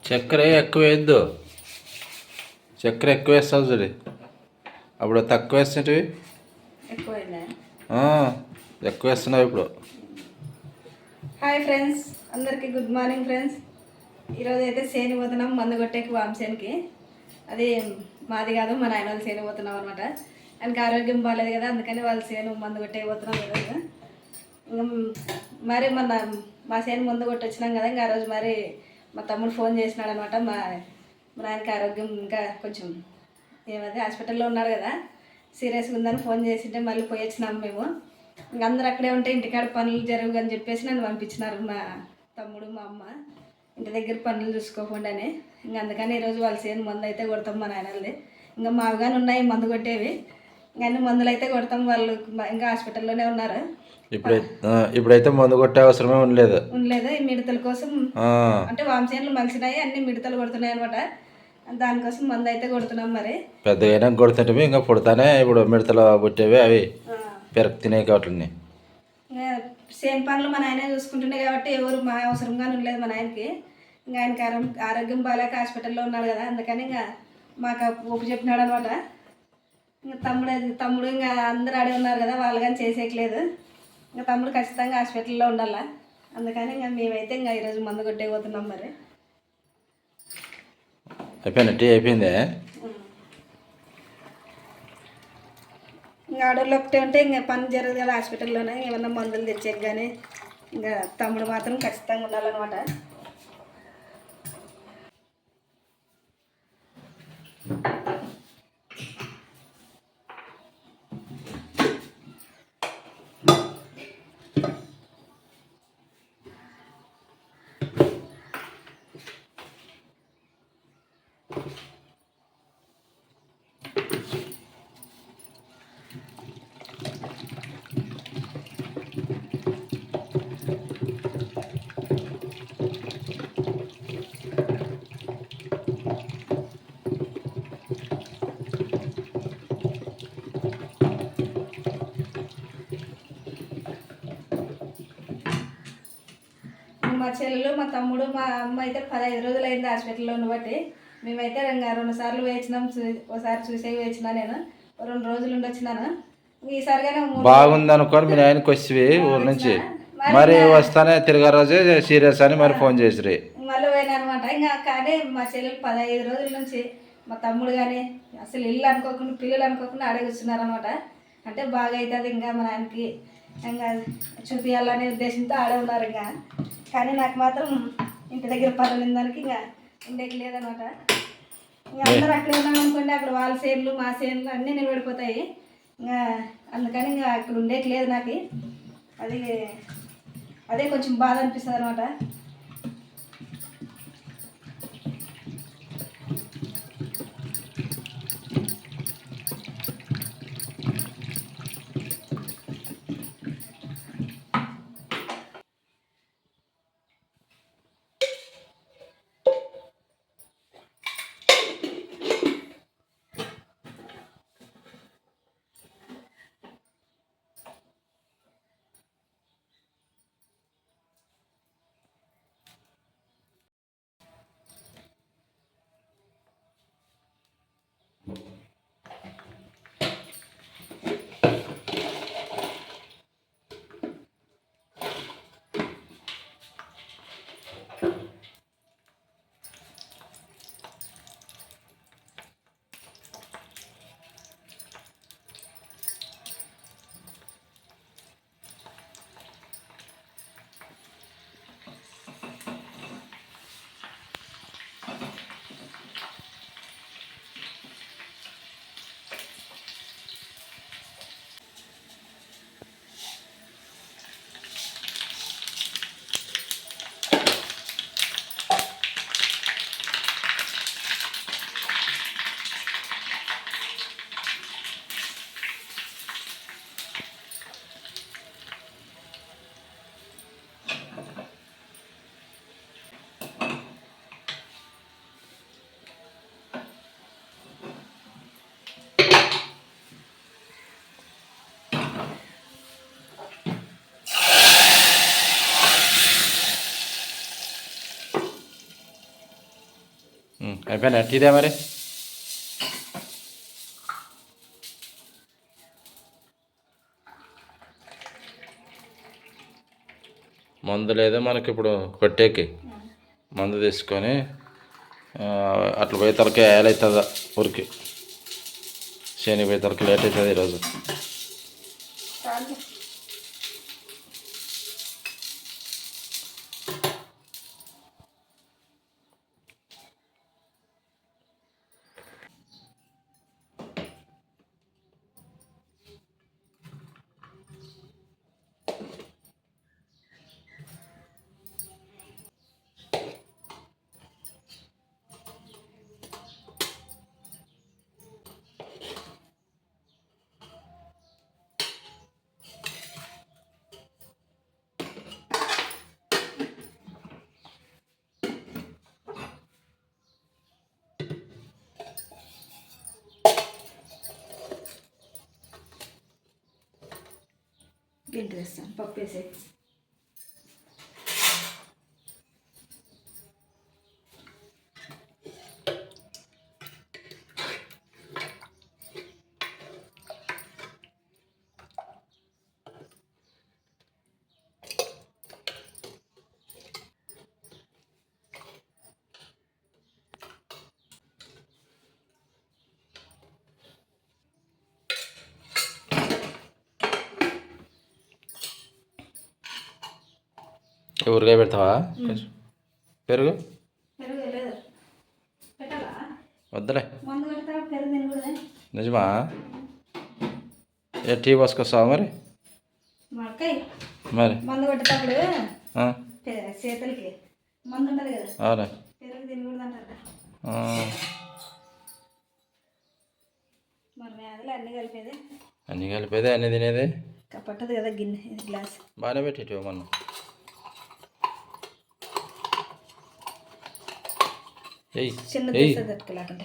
చక్కెర ఎక్కువ వేయద్దు. చక్కెర ఎక్కువ వేస్తావు చూడు, అప్పుడు తక్కువ వేస్తుంటివి. ఎక్కువ వేస్తున్నావు ఇప్పుడు. హాయ్ ఫ్రెండ్స్, అందరికీ గుడ్ మార్నింగ్ ఫ్రెండ్స్. ఈరోజు అయితే సేను పోతున్నాం మందు కొట్టేకి వామసేనికి. అది మాది కాదు, మా నాయన వాళ్ళు సేను పోతున్నాం అనమాట. ఆయనకి ఆరోగ్యం బాగాలేదు కదా, అందుకని వాళ్ళు సేను మందు కొట్టేకి పోతున్నాం ఈరోజు. ఇంకా మరి మా సేను మందు కొట్టి వచ్చినాం కదా, ఇంకా ఆ రోజు మరి మా తమ్ముడు ఫోన్ చేసినాడు అనమాట. మా నాయనకి ఆరోగ్యం ఇంకా కొంచెం ఏమది హాస్పిటల్లో ఉన్నాడు కదా, సీరియస్గా ఉందని ఫోన్ చేసింటే మళ్ళీ పోయి వచ్చినాము మేము. ఇంక అందరు అక్కడే ఉంటే ఇంటికాడ పనులు జరుగు అని చెప్పేసి నన్ను పంపించినారు మా తమ్ముడు మా అమ్మ. ఇంటి దగ్గర పనులు చూసుకోకుండానే ఇంక అందుకని ఈరోజు వాళ్ళు సేను మందు అయితే కొడతాం మా నాయనల్ని. ఇంకా మావిగానే ఉన్నాయి మందు కొట్టేవి, ఇంకా అన్ని మందులు అయితే కొడతాం. వాళ్ళు ఇంకా హాస్పిటల్లోనే ఉన్నారు. ఇప్పుడైతే మందు కొట్టే అవసరమే ఉండలేదు. ఈ మిడతల కోసం అంటే వామసేనులు మలిసినాయి, అన్ని మిడతలు కొడుతున్నాయి అనమాట. దానికోసం మందు అయితే కొడుతున్నాం. మరి పెద్దగా కొడుతుంటే ఇంకా పుడతానే ఇప్పుడు మిడతలు పుట్టేవి అవి పెరగ తినే కావట్లని. సేమ్ పనులు మా నాయనే చూసుకుంటున్నాయి కాబట్టి ఎవరు మా అవసరంగానే ఉండలేదు మా నాయనకి. ఇంకా ఆయనకి ఆరోగ్యం బాగాలేక హాస్పిటల్లో ఉన్నాడు కదా, అందుకని ఇంకా మాకు ఒప్పు చెప్పినాడు అనమాట. ఇంకా తమ్ముడు ఇంకా అందరు ఆడే ఉన్నారు కదా, వాళ్ళు కానీ చేసేయట్లేదు. ఇంకా తమ్ముడు ఖచ్చితంగా హాస్పిటల్లో ఉండాల, అందుకని ఇంకా మేమైతే ఇంకా ఈరోజు మందు కొట్టేపోతున్నాం. మరి అయిపోయింది, అయిపోయిందే. ఇంకా ఆడోళ్ళు ఒకటే ఉంటే ఇంకా పని జరగదు కదా హాస్పిటల్లోనే, ఏమన్నా మందులు తెచ్చేకి కానీ. ఇంకా తమ్ముడు మాత్రం ఖచ్చితంగా ఉండాలన్నమాట. మా చెల్లెలు మా తమ్ముడు మా అమ్మ అయితే 15 రోజులు అయింది హాస్పిటల్లో ఉండబట్టి. మేమైతే 2 సార్లు వేయించినాం. ఒకసారి చూసే వేయించినా, నేను 2 రోజులు ఉండొచ్చినాను. ఈసారిగానే బాగుంది అనుకోని మీ ఆయనకి వచ్చి ఊరి నుంచి మరి వస్తానే తిరిగే రోజే సీరియస్ అని మరి ఫోన్ చేసిరి. మళ్ళీ పోయినా అనమాట. ఇంకా కానీ మా చెల్లెలు 15 రోజుల నుంచి మా తమ్ముడు కానీ అసలు ఇల్లు అనుకోకుండా పిల్లలు అనుకోకుండా ఆడే కూర్చున్నారనమాట. అంటే బాగా అవుతుంది ఇంకా మన ఆయనకి ఇంకా చూపించాలనే ఉద్దేశంతో ఆడే ఉన్నారు. ఇంకా కానీ నాకు మాత్రం ఇంటి దగ్గర పనులు దానికి ఇంకా ఉండేకి లేదనమాట. ఇంకా అందరూ అక్కడే ఉన్నాం అనుకోండి, అక్కడ వాళ్ళ సేన్లు మా సేన్లు అన్నీ నిలబడిపోతాయి. ఇంకా అందుకని ఇంకా అక్కడ ఉండేకి లేదు నాకు. అదే కొంచెం బాధ అనిపిస్తుంది అనమాట. అయిపోయినా టీదే మరి మందు లేదు మనకి ఇప్పుడు కొట్టేకి మందు తీసుకొని అట్లా పోయే తలకే ఏలవుతుందా ఊరికి శని పోయే తలకి లేట్ అవుతుంది ఈరోజు. గింటి వేస్తాను పప్పు వేసే. ఊరికాయ పెడతావా కొంచెం పెరుగు పెరుగు లేదు పెట్టాలా? వద్దులే. మందు పెడతా పెరుగు తిని కూడా. నిజమా? ఏ టీ పోసుకొస్తావా మరి? మడకాయ మరి మందు కొట్టేటప్పుడు చేతులకి మందు ఉంటుంది కదా, అవునా? పెరుగు తినకూడదు అంటారు. మరి మేదలు అన్నీ కలిపేది. అన్నీ కలిపేదే అన్నీ తినేది. పట్టదు కదా గిన్నె, ఇది గ్లాస్. బాగానే పెట్టేటివి మనం. చిన్నది తట్టుకోలేకుంటే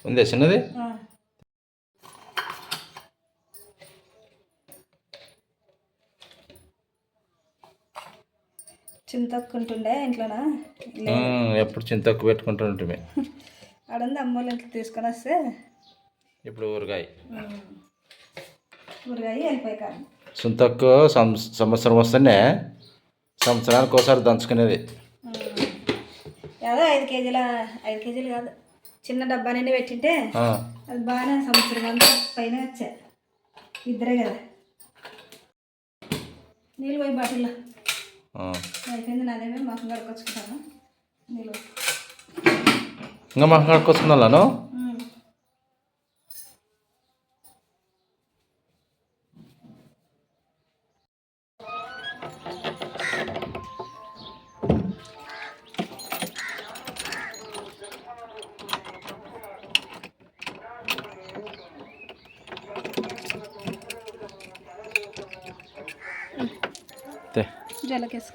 ఉందే చిన్నది. చింతక్కుంటుండే ఇంట్లోనా? ఎప్పుడు చింతక్కు పెట్టుకుంటుంటే ఆడంది అమ్మోళ్ళు ఇంట్లో తీసుకొని వస్తే ఇప్పుడు ఊరగాయ వెళ్ళిపోయి కాదు. చింతక్కు సంవత్సరం వస్తేనే సంవత్సరానికి ఒకసారి దంచుకునేది. ఏదో 5 కేజీలు కాదు, చిన్న డబ్బా నిండి పెట్టింటే అది బాగానే సంవత్సరం అంతా పైన వచ్చా. ఇద్దరే కదా, నీళ్ళు పోయి బాటిల్లో అయిపోయింది. నాదేమే మాకు కడుకొచ్చుకుంటాను నీళ్ళు. ఇంకా మాకు కడుకొచ్చుకున్నాను. జలకేసు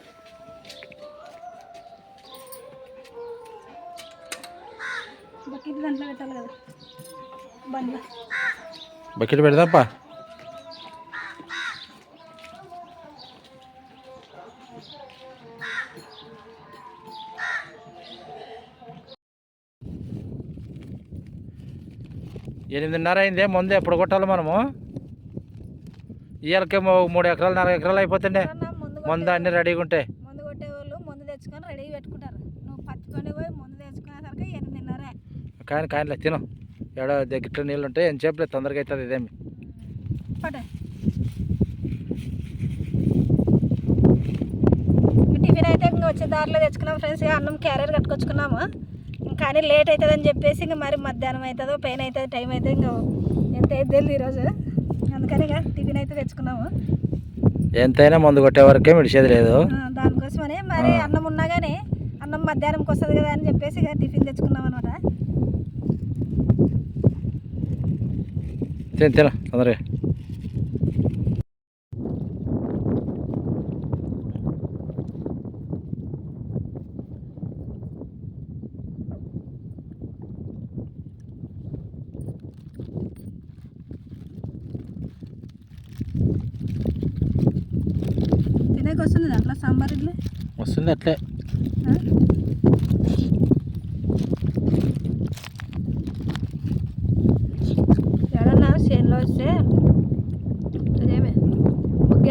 బకెట్ దాంట్లో పెట్టాలి కదా, బండ్లో బకెట్ పెడదాపా. ఎనిమిదిన్నర అయిందే. ముందు ఎప్పుడు కొట్టాలి మనము? ఇవాళకే 3 ఎకరాలు 4 ఎకరాలు అయిపోతుండే ముందు అన్నీ రెడీగా ఉంటే. మందు కొట్టేవాళ్ళు మందు తెచ్చుకొని రెడీ పెట్టుకుంటారు. నువ్వు పట్టుకొని పోయి మందు తెచ్చుకునేసరికి 8:30. కానీలే తిను. ఏడో దగ్గర నీళ్ళు ఉంటాయి ఏం చెప్పలేదు, తొందరగా అవుతుంది. ఇదేమి పట్టే టిఫిన్ అయితే ఇంకా వచ్చే దారిలో తెచ్చుకున్నాం ఫ్రెండ్స్. అన్నం క్యారియర్ కట్టుకొచ్చుకున్నాము. కానీ లేట్ అవుతుందని చెప్పేసి ఇంకా మరి మధ్యాహ్నం అవుతుందో పెయిన్ అవుతుంది, టైం అయితే ఇంకా ఎంత అయితే తెలియదు ఈరోజు. అందుకని ఇక టిఫిన్ అయితే తెచ్చుకున్నాము. ఎంతైనా మందు కొట్టే వరకే విడిచేది లేదు. దానికోసమని మరి అన్నం ఉన్నా కానీ అన్నం మధ్యాహ్నంకి వస్తుంది కదా అని చెప్పేసి ఇక టిఫిన్ తెచ్చుకున్నాం అనమాట. తిన తొందరగా. తినేకి వస్తుంది అట్లా సాంబార్ ఇడ్లీ వస్తుంది అట్లే.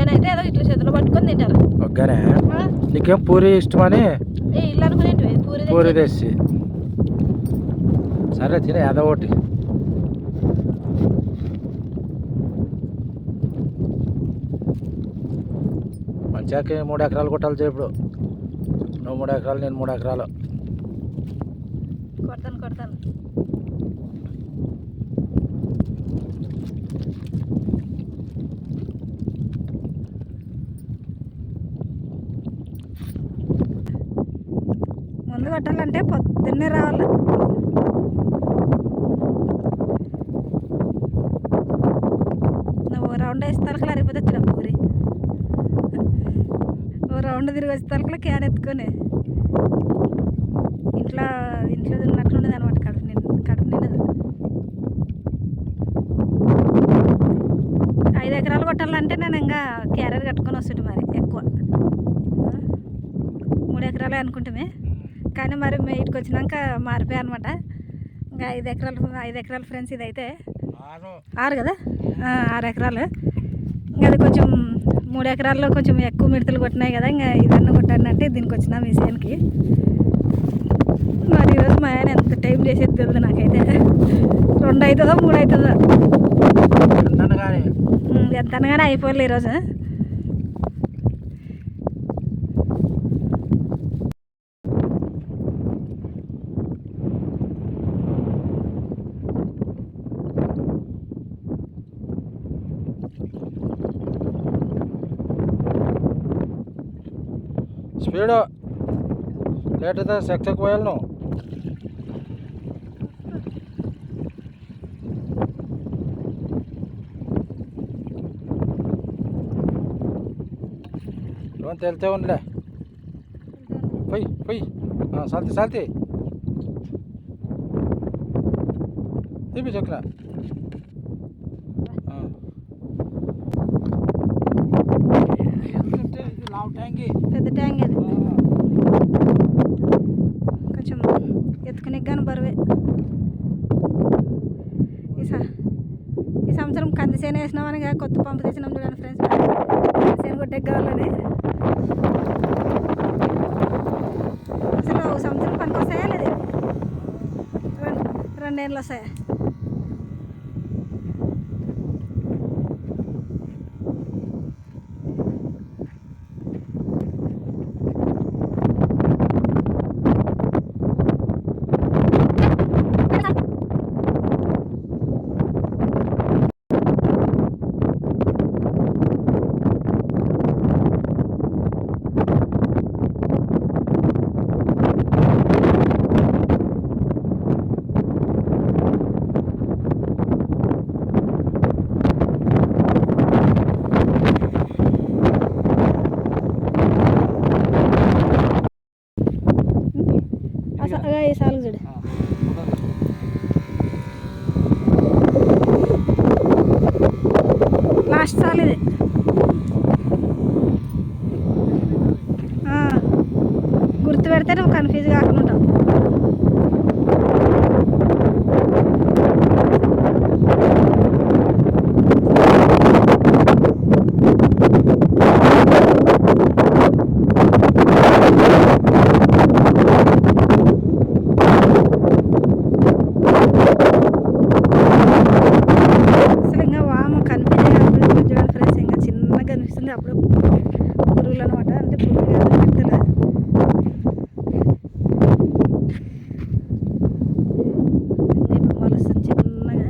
ఒగ్గానైతే ఏదో ఇట్లా చేతులు పట్టుకొని తింటారు. ఒగ్గానే నీకేం పూరి ఇష్టమని ఇల్లు అనుకునేటివి పూరి తెచ్చి. సరే తినే ఏదో ఒకటి. మంచిగా 3 ఎకరాలు కొట్టాలి ఇప్పుడు. నువ్వు 3 ఎకరాలు, నేను 3 ఎకరాలు. కొడతాను. ముందు కొట్టాలంటే పొద్దున్నే రావాలి. నువ్వు రౌండ్ వేసి తలకలు అరిగిపోతే వచ్చిన పూరి. ఓ రౌండ్ తిరిగి వచ్చి తలకలు క్యాన్ ఎత్తుకొని ఇంట్లో తిన్నట్లుండదు అనమాట. కడుపు నిండదు. 5 ఎకరాలు కొట్టాలంటే నేను ఇంకా క్యారియర్ కట్టుకొని వస్తుంటే మరి ఎక్కువ 3 ఎకరాలే అనుకుంటామే. కానీ మరి ఇటుకు వచ్చినాక మారిపోయా అనమాట. ఇంకా 5 ఎకరాలు ఫ్రెండ్స్. ఇదైతే 6 కదా, 6 ఎకరాలు. ఇంకా అది కొంచెం 3 ఎకరాల్లో కొంచెం ఎక్కువ మిడతలు కొట్టినాయి కదా, ఇంకా ఇదన్నా కొట్టానంటే దీనికి వచ్చిన మీ సేన్కి. మరి ఈరోజు మా ఆయన ఎంత టైం చేసేది తెలియదు నాకైతే. 2 అవుతుందో 3 అవుతుందో ఎంత అనగానే అయిపోలే ఈరోజు. స్పీడ్ లేట్ అయితే సెక్సెక్ పోయాలి నువ్వు. వెళ్తే ఉండలే. పోయి సాల్తీ తీపి చక్కన. పెద్ద ట్యాంక్ అది. కొంచెం ఎత్తుకునే కానీ బరువే. ఈ సంవత్సరం కంది చేను వేసినామని కొత్త పంపు తెచ్చినాం చూడండి ఫ్రెండ్స్. చేను కొట్టే కావాలని అసలు సంవత్సరం పనికి వస్తాయా లేదు? 2 ఏళ్ళు వస్తాయా? ఈ సాలు చూడు. లాస్ట్ సాల్ ఇది. గుర్తు పెడితే నువ్వు కన్ఫ్యూజ్ కాకుండా ఉంటావు. అసలు ఇంకా వామ కనిపించే అప్పుడు చూడండి ఫ్రెండ్స్. ఇంకా చిన్నగా కనిపిస్తుంది అప్పుడు పురుగులు అనమాట. అంటే పురుగులు కాదు, పిట్టలు. ఇప్పుడు మొలుస్తుంది చిన్నగా.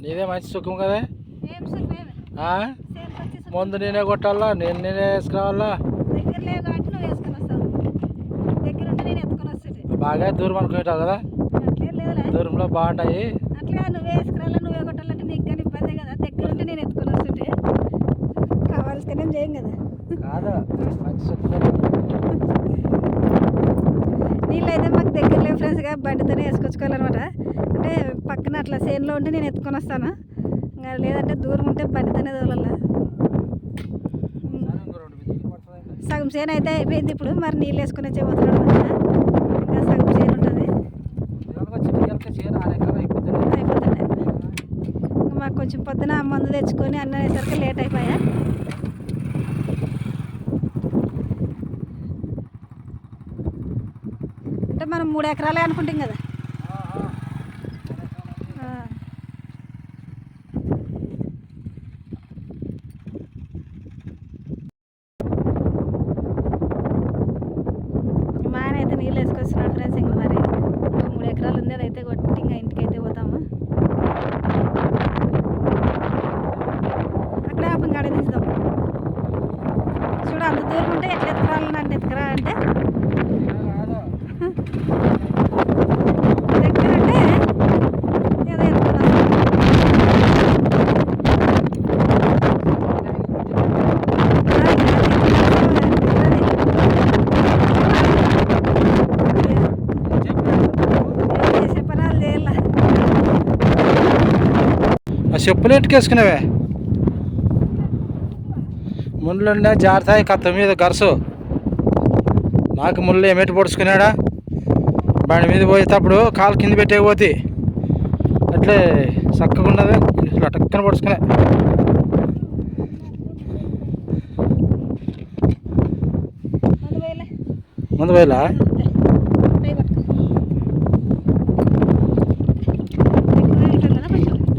నీదే మంచి సుఖం కదా. ఏం సుఖమేమి ఆ? సేనుకి వచ్చి సుఖం. ముందు నేనే కొట్టాలా, నేనే వేసుకురావాలా. దగ్గర లేవు కాబట్టి నువ్వు వేసుకొని వస్తావు. దగ్గర ఉంటే నేను ఎత్తుకొని వస్తుంది. బాగా దూరం అనుకుంటావు కదా, అట్లేం లేదులే. దూరంలో బాగుంటాయి. అట్లా నువ్వే వేసుకురాలా, నువ్వే కొట్టాలంటే నీకు కానీ ఇబ్బందే కదా. దగ్గర ఉంటే నేను ఎత్తుకొని వస్తుంటే కావాల్సితేనే చేయం కదా. కాదు మంచి సుఖం. నీళ్ళు అయితే మాకు దగ్గర లేవు ఫ్రెండ్స్గా, బండితోనే వేసుకొచ్చుకోవాలన్నమాట. అంటే పక్కన అట్లా చేనులో ఉంటే నేను ఎత్తుకొని వస్తాను, ఇంకా లేదంటే దూరం ఉంటే బండితోనే తోలాల. సగం చేను అయితే అయిపోయింది ఇప్పుడు, మరి నీళ్ళు వేసుకుని వచ్చేపోతున్నాడు. ఇంకా సగం చేను ఉంటుంది, అయిపోతుండే. మాకు కొంచెం పొద్దున మందు తెచ్చుకొని అన్న వేసరికి లేట్ అయిపోయా. అంటే మనం 3 ఎకరాలే అనుకుంటాం కదా. మా ఆయన అయితే నీళ్ళు వేసుకొస్తున్నాడు ఫ్రెండ్స్. ఇంక మరి 3 ఎకరాలు ఉంది, అదైతే కొట్టి ఇంకా ఇంటికి అయితే పోతాము. అక్కడే ఆపం కాడ తీద్దాం. చూడు అంత దూరం ఉంటే ఎట్లా ఎత్తుకురాలని అంటే ఎత్తుకురా అంటే దగ్గర అంటే ఏదో ఎత్తుకురా. చేసే పనాలు చేయాల. ఆ చెప్పులు ఎట్టుకేసుకునేవే ముళ్ళున్నా జారుతాయి కత్త మీద గరసు. నాకు ముళ్ళు ఏమిటి పొడుచుకున్నాడా, బండి మీద పోయేటప్పుడు కాలు కింద పెట్టేకపోతే అట్లే చక్కగా ఉన్నది, ఇట్లా టక్కన పొడుచుకునే. ముందు పోయిలా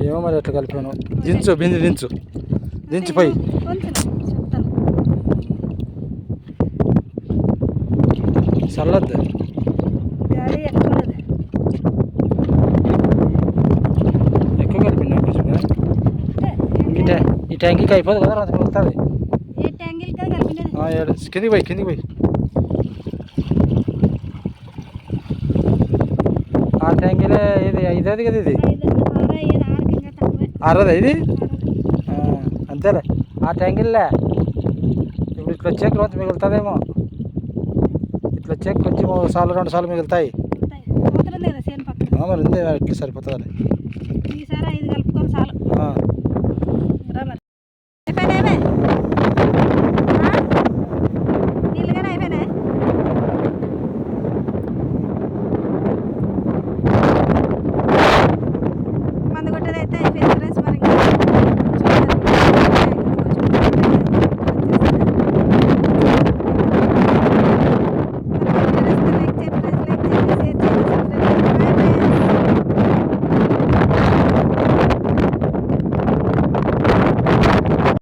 ఏమో మరి ఎట్లా కలిపాను. దించు బింది దించు, దించిపోయి చల్లద్దు. ఎక్కువ కలిపిండి ఈ ట్యాంకీకి అయిపోదు కదా, అది మిగులుతుంది. కిందికి పోయి కిందికి పోయి ఆ ట్యాంకీలే. ఇది ఐదోది కదా, ఇది 6దా ఇది. అంతేలే ఆ ట్యాంకీలే. ఇప్పుడు ఇట్లా వచ్చే రోజు మిగులుతుందేమో, ఇట్లా వచ్చే కొంచెం 1 సార్లు 2 సార్లు మిగులుతాయి. మరి ఉంది, ఇట్లా సరిపోతుంది. ఈసారి 5 కలుపుకొని చాలు.